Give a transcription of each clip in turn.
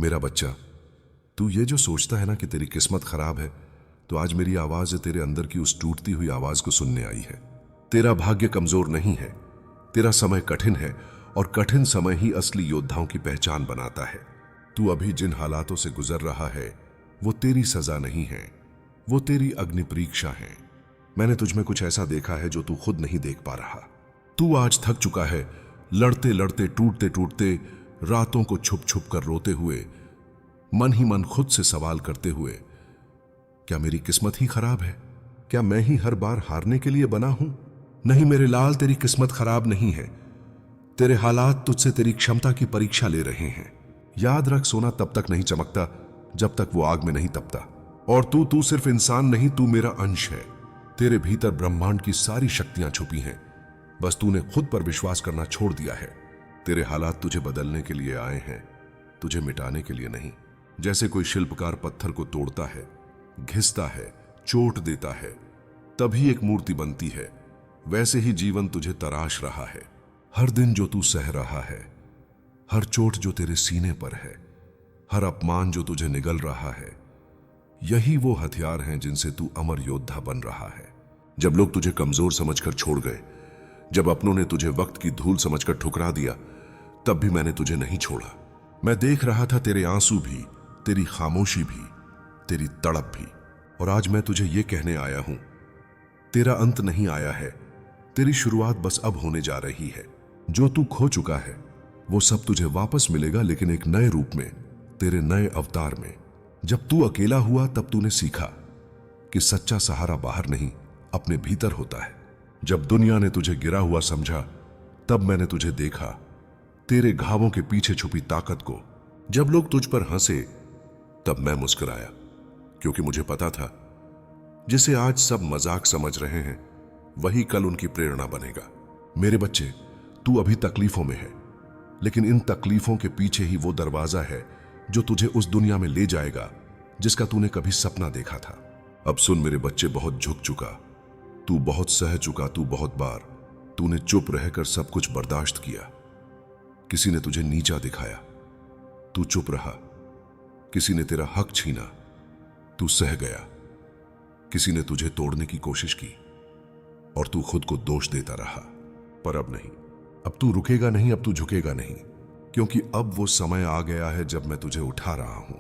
मेरा बच्चा, तू ये जो सोचता है ना कि तेरी किस्मत खराब है, तो आज मेरी आवाज तेरे अंदर की उस टूटती हुई आवाज को सुनने आई है। तेरा भाग्य कमजोर नहीं है, तेरा समय कठिन है और कठिन समय ही असली योद्धाओं की पहचान बनाता है। तू अभी जिन हालातों से गुजर रहा है वो तेरी सजा नहीं है, वो तेरी अग्नि परीक्षा है। मैंने तुझमें कुछ ऐसा देखा है जो तू खुद नहीं देख पा रहा। तू आज थक चुका है, लड़ते लड़ते, टूटते टूटते, रातों को छुप छुप कर रोते हुए, मन ही मन खुद से सवाल करते हुए, क्या मेरी किस्मत ही खराब है? क्या मैं ही हर बार हारने के लिए बना हूं? नहीं मेरे लाल, तेरी किस्मत खराब नहीं है। तेरे हालात तुझसे तेरी क्षमता की परीक्षा ले रहे हैं। याद रख, सोना तब तक नहीं चमकता जब तक वो आग में नहीं तपता। और तू सिर्फ इंसान नहीं, तू मेरा अंश है। तेरे भीतर ब्रह्मांड की सारी शक्तियां छुपी हैं, बस तूने खुद पर विश्वास करना छोड़ दिया है। तेरे हालात तुझे बदलने के लिए आए हैं, तुझे मिटाने के लिए नहीं। जैसे कोई शिल्पकार पत्थर को तोड़ता है, घिसता है, चोट देता है, तभी एक मूर्ति बनती है, वैसे ही जीवन तुझे तराश रहा है। हर दिन जो तू सह रहा है, हर चोट जो तेरे सीने पर है, हर अपमान जो तुझे निगल रहा है, यही वो हथियार हैं जिनसे तू अमर योद्धा बन रहा है। जब लोग तुझे कमजोर समझकर छोड़ गए, जब अपनों ने तुझे वक्त की धूल समझकर ठुकरा दिया, तब भी मैंने तुझे नहीं छोड़ा। मैं देख रहा था तेरे आंसू भी, तेरी खामोशी भी, तेरी तड़प भी। और आज मैं तुझे ये कहने आया हूं, तेरा अंत नहीं आया है, तेरी शुरुआत बस अब होने जा रही है। जो तू खो चुका है वो सब तुझे वापस मिलेगा, लेकिन एक नए रूप में, तेरे नए अवतार में। जब तू अकेला हुआ तब तूने सीखा कि सच्चा सहारा बाहर नहीं, अपने भीतर होता है। जब दुनिया ने तुझे गिरा हुआ समझा, तब मैंने तुझे देखा, तेरे घावों के पीछे छुपी ताकत को। जब लोग तुझ पर हंसे, तब मैं मुस्कुराया, क्योंकि मुझे पता था जिसे आज सब मजाक समझ रहे हैं, वही कल उनकी प्रेरणा बनेगा। मेरे बच्चे, तू अभी तकलीफों में है, लेकिन इन तकलीफों के पीछे ही वो दरवाजा है जो तुझे उस दुनिया में ले जाएगा जिसका तूने कभी सपना देखा था। अब सुन मेरे बच्चे, बहुत झुक चुका, तू बहुत सह चुका, तू बहुत बार तूने चुप रहकर सब कुछ बर्दाश्त किया। किसी ने तुझे नीचा दिखाया, तू चुप रहा। किसी ने तेरा हक छीना, तू सह गया। किसी ने तुझे तोड़ने की कोशिश की और तू खुद को दोष देता रहा। पर अब नहीं, अब तू रुकेगा नहीं, अब तू झुकेगा नहीं, क्योंकि अब वो समय आ गया है जब मैं तुझे उठा रहा हूं।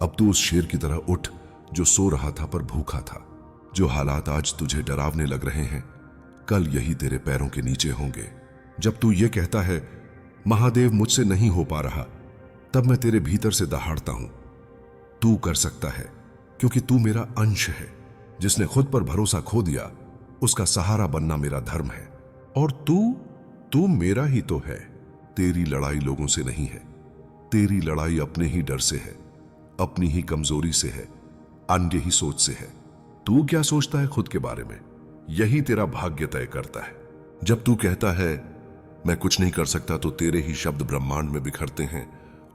अब तू उस शेर की तरह उठ जो सो रहा था पर भूखा था। जो हालात आज तुझे डरावने लग रहे हैं, कल यही तेरे पैरों के नीचे होंगे। जब तू ये कहता है महादेव मुझसे नहीं हो पा रहा, तब मैं तेरे भीतर से दहाड़ता हूं, तू कर सकता है, क्योंकि तू मेरा अंश है। जिसने खुद पर भरोसा खो दिया, उसका सहारा बनना मेरा धर्म है। और तू मेरा ही तो है। तेरी लड़ाई लोगों से नहीं है, तेरी लड़ाई अपने ही डर से है, अपनी ही कमजोरी से है, अन्य ही सोच से है। तू क्या सोचता है खुद के बारे में, यही तेरा भाग्य तय करता है। जब तू कहता है मैं कुछ नहीं कर सकता, तो तेरे ही शब्द ब्रह्मांड में बिखरते हैं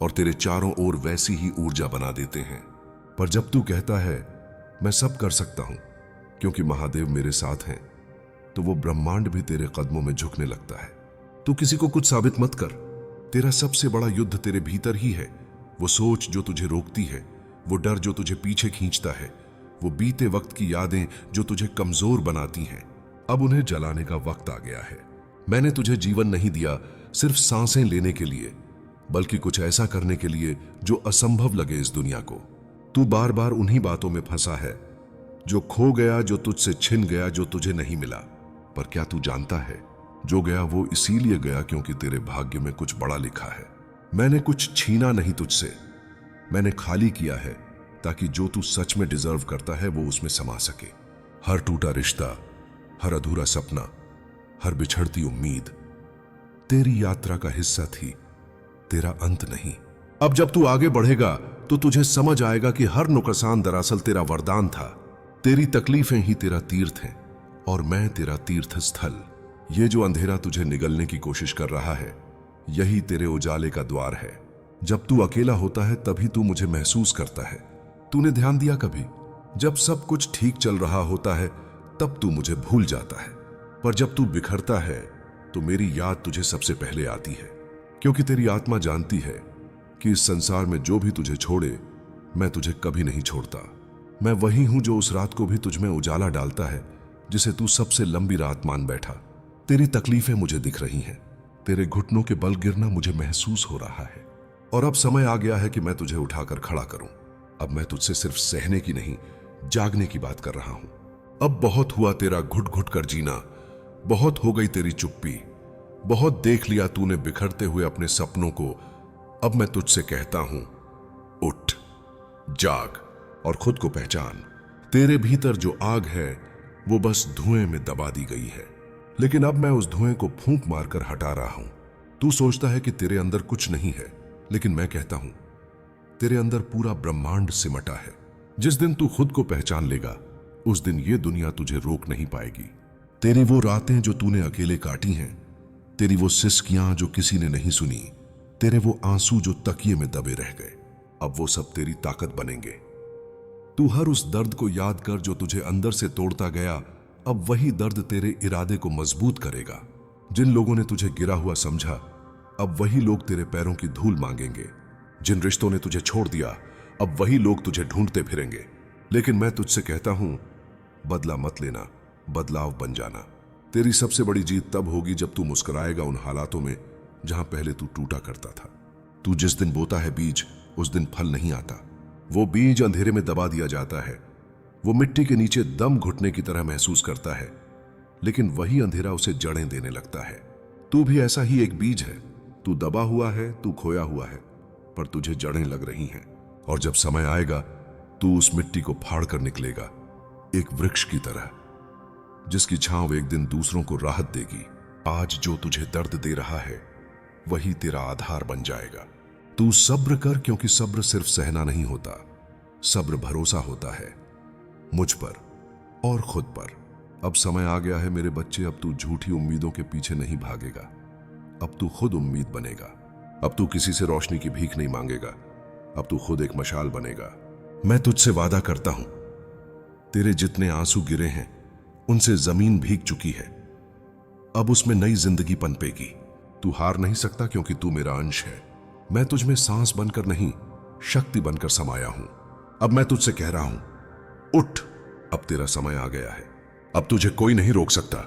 और तेरे चारों ओर वैसी ही ऊर्जा बना देते हैं। पर जब तू कहता है मैं सब कर सकता हूं क्योंकि महादेव मेरे साथ हैं, तो वो ब्रह्मांड भी तेरे कदमों में झुकने लगता है। तू किसी को कुछ साबित मत कर, तेरा सबसे बड़ा युद्ध तेरे भीतर ही है। वो सोच जो तुझे रोकती है, वो डर जो तुझे पीछे खींचता है, वो बीते वक्त की यादें जो तुझे कमजोर बनाती हैं, अब उन्हें जलाने का वक्त आ गया है। मैंने तुझे जीवन नहीं दिया सिर्फ सांसें लेने के लिए, बल्कि कुछ ऐसा करने के लिए जो असंभव लगे इस दुनिया को। तू बार बार उन्हीं बातों में फंसा है जो खो गया, जो तुझसे छिन गया, जो तुझे नहीं मिला। पर क्या तू जानता है, जो गया वो इसीलिए गया क्योंकि तेरे भाग्य में कुछ बड़ा लिखा है। मैंने कुछ छीना नहीं तुझसे, मैंने खाली किया है ताकि जो तू सच में डिजर्व करता है वो उसमें समा सके। हर टूटा रिश्ता, हर अधूरा सपना, हर बिछड़ती उम्मीद तेरी यात्रा का हिस्सा थी, तेरा अंत नहीं। अब जब तू आगे बढ़ेगा तो तुझे समझ आएगा कि हर नुकसान दरअसल तेरा वरदान था। तेरी तकलीफें ही तेरा तीर्थ हैं और मैं तेरा तीर्थ स्थल। ये जो अंधेरा तुझे निगलने की कोशिश कर रहा है, यही तेरे उजाले का द्वार है। जब तू अकेला होता है तभी तू मुझे महसूस करता है। तूने ध्यान दिया कभी, जब सब कुछ ठीक चल रहा होता है तब तू मुझे भूल जाता है, पर जब तू बिखरता है तो मेरी याद तुझे सबसे पहले आती है, क्योंकि तेरी आत्मा जानती है कि इस संसार में जो भी तुझे छोड़े, मैं तुझे कभी नहीं छोड़ता। मैं वही हूं जो उस रात को भी तुझ में उजाला डालता है जिसे तू सबसे लंबी रात मान बैठा। तेरी तकलीफें मुझे दिख रही हैं, तेरे घुटनों के बल गिरना मुझे महसूस हो रहा है, और अब समय आ गया है कि मैं तुझे उठाकर खड़ा करूं। अब मैं तुझसे सिर्फ सहने की नहीं, जागने की बात कर रहा हूं। अब बहुत हुआ तेरा घुट घुट कर जीना, बहुत हो गई तेरी चुप्पी, बहुत देख लिया तूने बिखरते हुए अपने सपनों को। अब मैं तुझसे कहता हूं, उठ, जाग और खुद को पहचान। तेरे भीतर जो आग है वो बस धुएं में दबा दी गई है, लेकिन अब मैं उस धुएं को फूंक मारकर हटा रहा हूं। तू सोचता है कि तेरे अंदर कुछ नहीं है, लेकिन मैं कहता हूं तेरे अंदर पूरा ब्रह्मांड सिमटा है। जिस दिन तू खुद को पहचान लेगा, उस दिन ये दुनिया तुझे रोक नहीं पाएगी। तेरी वो रातें जो तूने अकेले काटी हैं, तेरी वो सिसकियां जो किसी ने नहीं सुनी, तेरे वो आंसू जो तकिए में दबे रह गए, अब वो सब तेरी ताकत बनेंगे। तू हर उस दर्द को याद कर जो तुझे अंदर से तोड़ता गया। अब वही दर्द तेरे इरादे को मजबूत करेगा। जिन लोगों ने तुझे गिरा हुआ समझा, अब वही लोग तेरे पैरों की धूल मांगेंगे। जिन रिश्तों ने तुझे छोड़ दिया, अब वही लोग तुझे ढूंढते फिरेंगे। लेकिन मैं तुझसे कहता हूं, बदला मत लेना, बदलाव बन जाना। तेरी सबसे बड़ी जीत तब होगी जब तू मुस्कुराएगा उन हालातों में जहां पहले तू टूटा करता था। तू जिस दिन बोता है बीज, उस दिन फल नहीं आता। वो बीज अंधेरे में दबा दिया जाता है, वो मिट्टी के नीचे दम घुटने की तरह महसूस करता है, लेकिन वही अंधेरा उसे जड़ें देने लगता है। तू भी ऐसा ही एक बीज है। तू दबा हुआ है, तू खोया हुआ है, पर तुझे जड़ें लग रही हैं। और जब समय आएगा, तू उस मिट्टी को फाड़ कर निकलेगा, एक वृक्ष की तरह, जिसकी छांव एक दिन दूसरों को राहत देगी। आज जो तुझे दर्द दे रहा है, वही तेरा आधार बन जाएगा। तू सब्र कर, क्योंकि सब्र सिर्फ सहना नहीं होता, सब्र भरोसा होता है मुझ पर और खुद पर। अब समय आ गया है मेरे बच्चे, अब तू झूठी उम्मीदों के पीछे नहीं भागेगा, अब तू खुद उम्मीद बनेगा। अब तू किसी से रोशनी की भीख नहीं मांगेगा, अब तू खुद एक मशाल बनेगा। मैं तुझसे वादा करता हूं, तेरे जितने आंसू गिरे हैं उनसे जमीन भीग चुकी है, अब उसमें नई जिंदगी पनपेगी। तू हार नहीं सकता, क्योंकि तू मेरा अंश है। मैं तुझ में सांस बनकर नहीं, शक्ति बनकर समाया हूं। अब मैं तुझसे कह रहा हूं, उठ, अब तेरा समय आ गया है। अब तुझे कोई नहीं रोक सकता।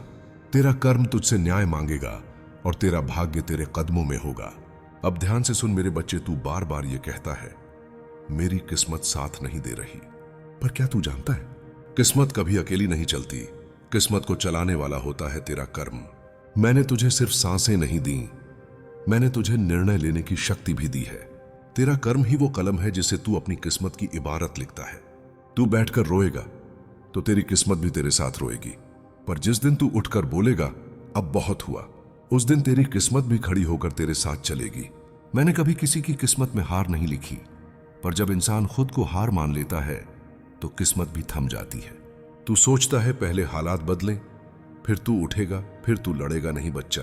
तेरा कर्म तुझसे न्याय मांगेगा और तेरा भाग्य तेरे कदमों में होगा। अब ध्यान से सुन मेरे बच्चे, तू बार बार ये कहता है मेरी किस्मत साथ नहीं दे रही, पर क्या तू जानता है, किस्मत कभी अकेली नहीं चलती। किस्मत को चलाने वाला होता है तेरा कर्म। मैंने तुझे सिर्फ सांसें नहीं दी, मैंने तुझे निर्णय लेने की शक्ति भी दी है। तेरा कर्म ही वो कलम है जिसे तू अपनी किस्मत की इबारत लिखता है। तू बैठकर रोएगा तो तेरी किस्मत भी तेरे साथ रोएगी, पर जिस दिन तू उठकर बोलेगा अब बहुत हुआ, उस दिन तेरी किस्मत भी खड़ी होकर तेरे साथ चलेगी। मैंने कभी किसी की किस्मत में हार नहीं लिखी, पर जब इंसान खुद को हार मान लेता है तो किस्मत भी थम जाती है। तू सोचता है पहले हालात बदलें, फिर तू उठेगा, फिर तू लड़ेगा। नहीं बच्चा,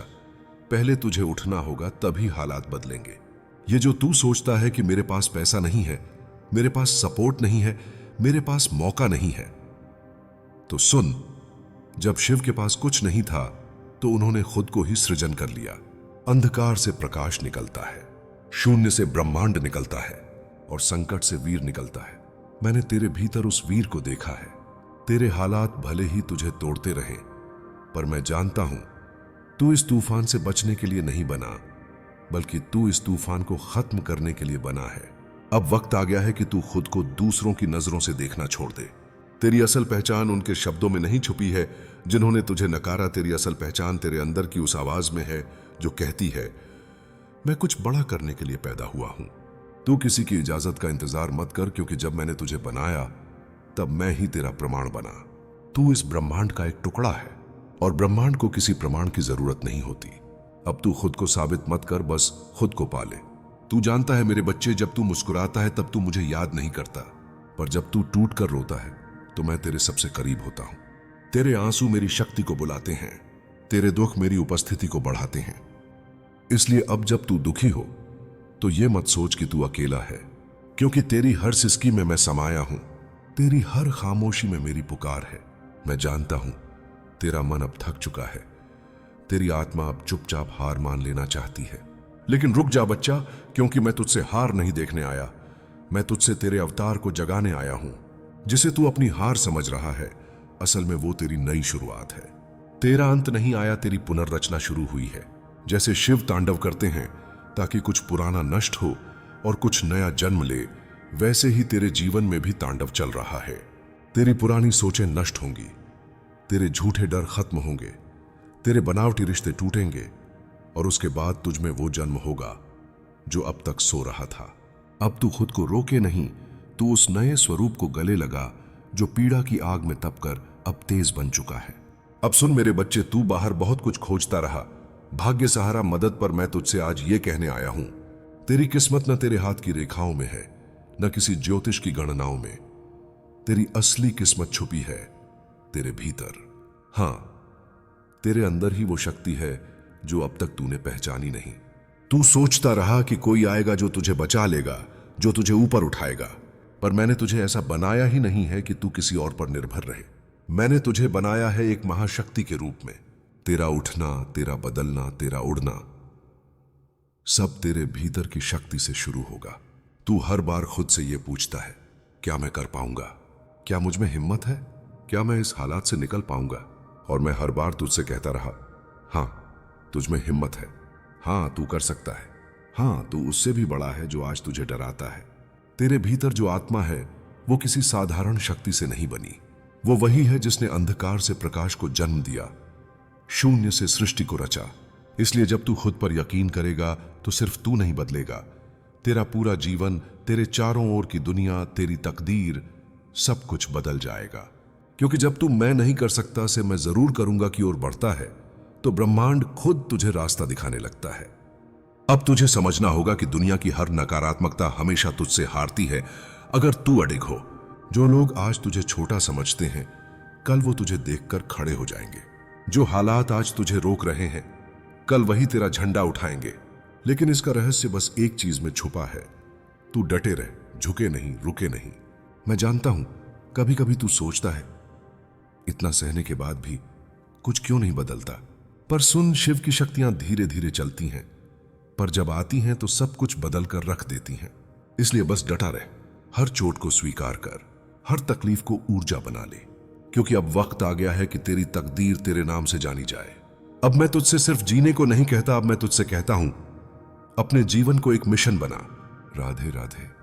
पहले तुझे उठना होगा, तभी हालात बदलेंगे। ये जो तू सोचता है कि मेरे पास पैसा नहीं है, मेरे पास सपोर्ट नहीं है, मेरे पास मौका नहीं है, तो सुन, जब शिव के पास कुछ नहीं था तो उन्होंने खुद को ही सृजन कर लिया। अंधकार से प्रकाश निकलता है, शून्य से ब्रह्मांड निकलता है और संकट से वीर निकलता है। मैंने तेरे भीतर उस वीर को देखा है। तेरे हालात भले ही तुझे तोड़ते रहें, पर मैं जानता हूं तू इस तूफान से बचने के लिए नहीं बना, बल्कि तू इस तूफान को खत्म करने के लिए बना है। अब वक्त आ गया है कि तू खुद को दूसरों की नजरों से देखना छोड़ दे। तेरी असल पहचान उनके शब्दों में नहीं छुपी है जिन्होंने तुझे नकारा। तेरी असल पहचान तेरे अंदर की उस आवाज में है जो कहती है मैं कुछ बड़ा करने के लिए पैदा हुआ हूं। तू किसी की इजाजत का इंतजार मत कर, क्योंकि जब मैंने तुझे बनाया तब मैं ही तेरा प्रमाण बना। तू इस ब्रह्मांड का एक टुकड़ा है और ब्रह्मांड को किसी प्रमाण की जरूरत नहीं होती। अब तू खुद को साबित मत कर, बस खुद को पाले। तू जानता है मेरे बच्चे, जब तू मुस्कुराता है तब तू मुझे याद नहीं करता, पर जब तू टूट कर रोता है तो मैं तेरे सबसे करीब होता हूं। तेरे आंसू मेरी शक्ति को बुलाते हैं, तेरे दुख मेरी उपस्थिति को बढ़ाते हैं। इसलिए अब जब तू दुखी हो तो ये मत सोच कि तू अकेला है, क्योंकि तेरी हर सिसकी में मैं समाया हूं, तेरी हर खामोशी में मेरी पुकार है। मैं जानता हूं तेरा मन अब थक चुका है, तेरी आत्मा अब चुपचाप हार मान लेना चाहती है, लेकिन रुक जा बच्चा, क्योंकि मैं तुझसे हार नहीं देखने आया। मैं तुझसे तेरे अवतार को जगाने आया हूं। जिसे तू अपनी हार समझ रहा है, असल में वो तेरी नई शुरुआत है। तेरा अंत नहीं आया, तेरी पुनर्रचना शुरू हुई है। जैसे शिव तांडव करते हैं ताकि कुछ पुराना नष्ट हो और कुछ नया जन्म ले, वैसे ही तेरे जीवन में भी तांडव चल रहा है। तेरी पुरानी सोचें नष्ट होंगी, तेरे झूठे डर खत्म होंगे, तेरे बनावटी रिश्ते टूटेंगे और उसके बाद तुझ में वो जन्म होगा जो अब तक सो रहा था। अब तू खुद को रोके नहीं, तू उस नए स्वरूप को गले लगा जो पीड़ा की आग में तपकर अब तेज बन चुका है। अब सुन मेरे बच्चे, तू बाहर बहुत कुछ खोजता रहा, भाग्य सहारा मदद पर मैं तुझसे आज ये कहने आया हूं, तेरी किस्मत न तेरे हाथ की रेखाओं में है, न किसी ज्योतिष की गणनाओं में। तेरी असली किस्मत छुपी है तेरे भीतर। हां, तेरे अंदर ही वो शक्ति है जो अब तक तूने पहचानी नहीं। तू सोचता रहा कि कोई आएगा जो तुझे बचा लेगा, जो तुझे ऊपर उठाएगा, पर मैंने तुझे ऐसा बनाया ही नहीं है कि तू किसी और पर निर्भर रहे। मैंने तुझे बनाया है एक महाशक्ति के रूप में। तेरा उठना, तेरा बदलना, तेरा उड़ना, सब तेरे भीतर की शक्ति से शुरू होगा। तू हर बार खुद से यह पूछता है, क्या मैं कर पाऊंगा? क्या मुझ में हिम्मत है? क्या मैं इस हालात से निकल पाऊंगा? और मैं हर बार तुझसे कहता रहा, हां, तुझ में हिम्मत है, हां तू कर सकता है, हां तू उससे भी बड़ा है जो आज तुझे डराता है। तेरे भीतर जो आत्मा है वो किसी साधारण शक्ति से नहीं बनी। वो वही है जिसने अंधकार से प्रकाश को जन्म दिया, शून्य से सृष्टि को रचा। इसलिए जब तू खुद पर यकीन करेगा तो सिर्फ तू नहीं बदलेगा, तेरा पूरा जीवन, तेरे चारों ओर की दुनिया, तेरी तकदीर, सब कुछ बदल जाएगा। क्योंकि जब तू मैं नहीं कर सकता से मैं जरूर करूंगा की ओर बढ़ता है, तो ब्रह्मांड खुद तुझे रास्ता दिखाने लगता है। अब तुझे समझना होगा कि दुनिया की हर नकारात्मकता हमेशा तुझसे हारती है अगर तू अडिग हो। जो लोग आज तुझे छोटा समझते हैं, कल वो तुझे देखकर खड़े हो जाएंगे। जो हालात आज तुझे रोक रहे हैं, कल वही तेरा झंडा उठाएंगे। लेकिन इसका रहस्य बस एक चीज में छुपा है, तू डटे रह, झुके नहीं, रुके नहीं। मैं जानता हूं कभी कभी तू सोचता है, इतना सहने के बाद भी कुछ क्यों नहीं बदलता? पर सुन, शिव की शक्तियां धीरे धीरे चलती हैं, पर जब आती हैं तो सब कुछ बदल कर रख देती हैं। इसलिए बस डटा रह, हर चोट को स्वीकार कर, हर तकलीफ को ऊर्जा बना ले, क्योंकि अब वक्त आ गया है कि तेरी तकदीर तेरे नाम से जानी जाए। अब मैं तुझसे सिर्फ जीने को नहीं कहता, अब मैं तुझसे कहता हूं, अपने जीवन को एक मिशन बना। राधे राधे।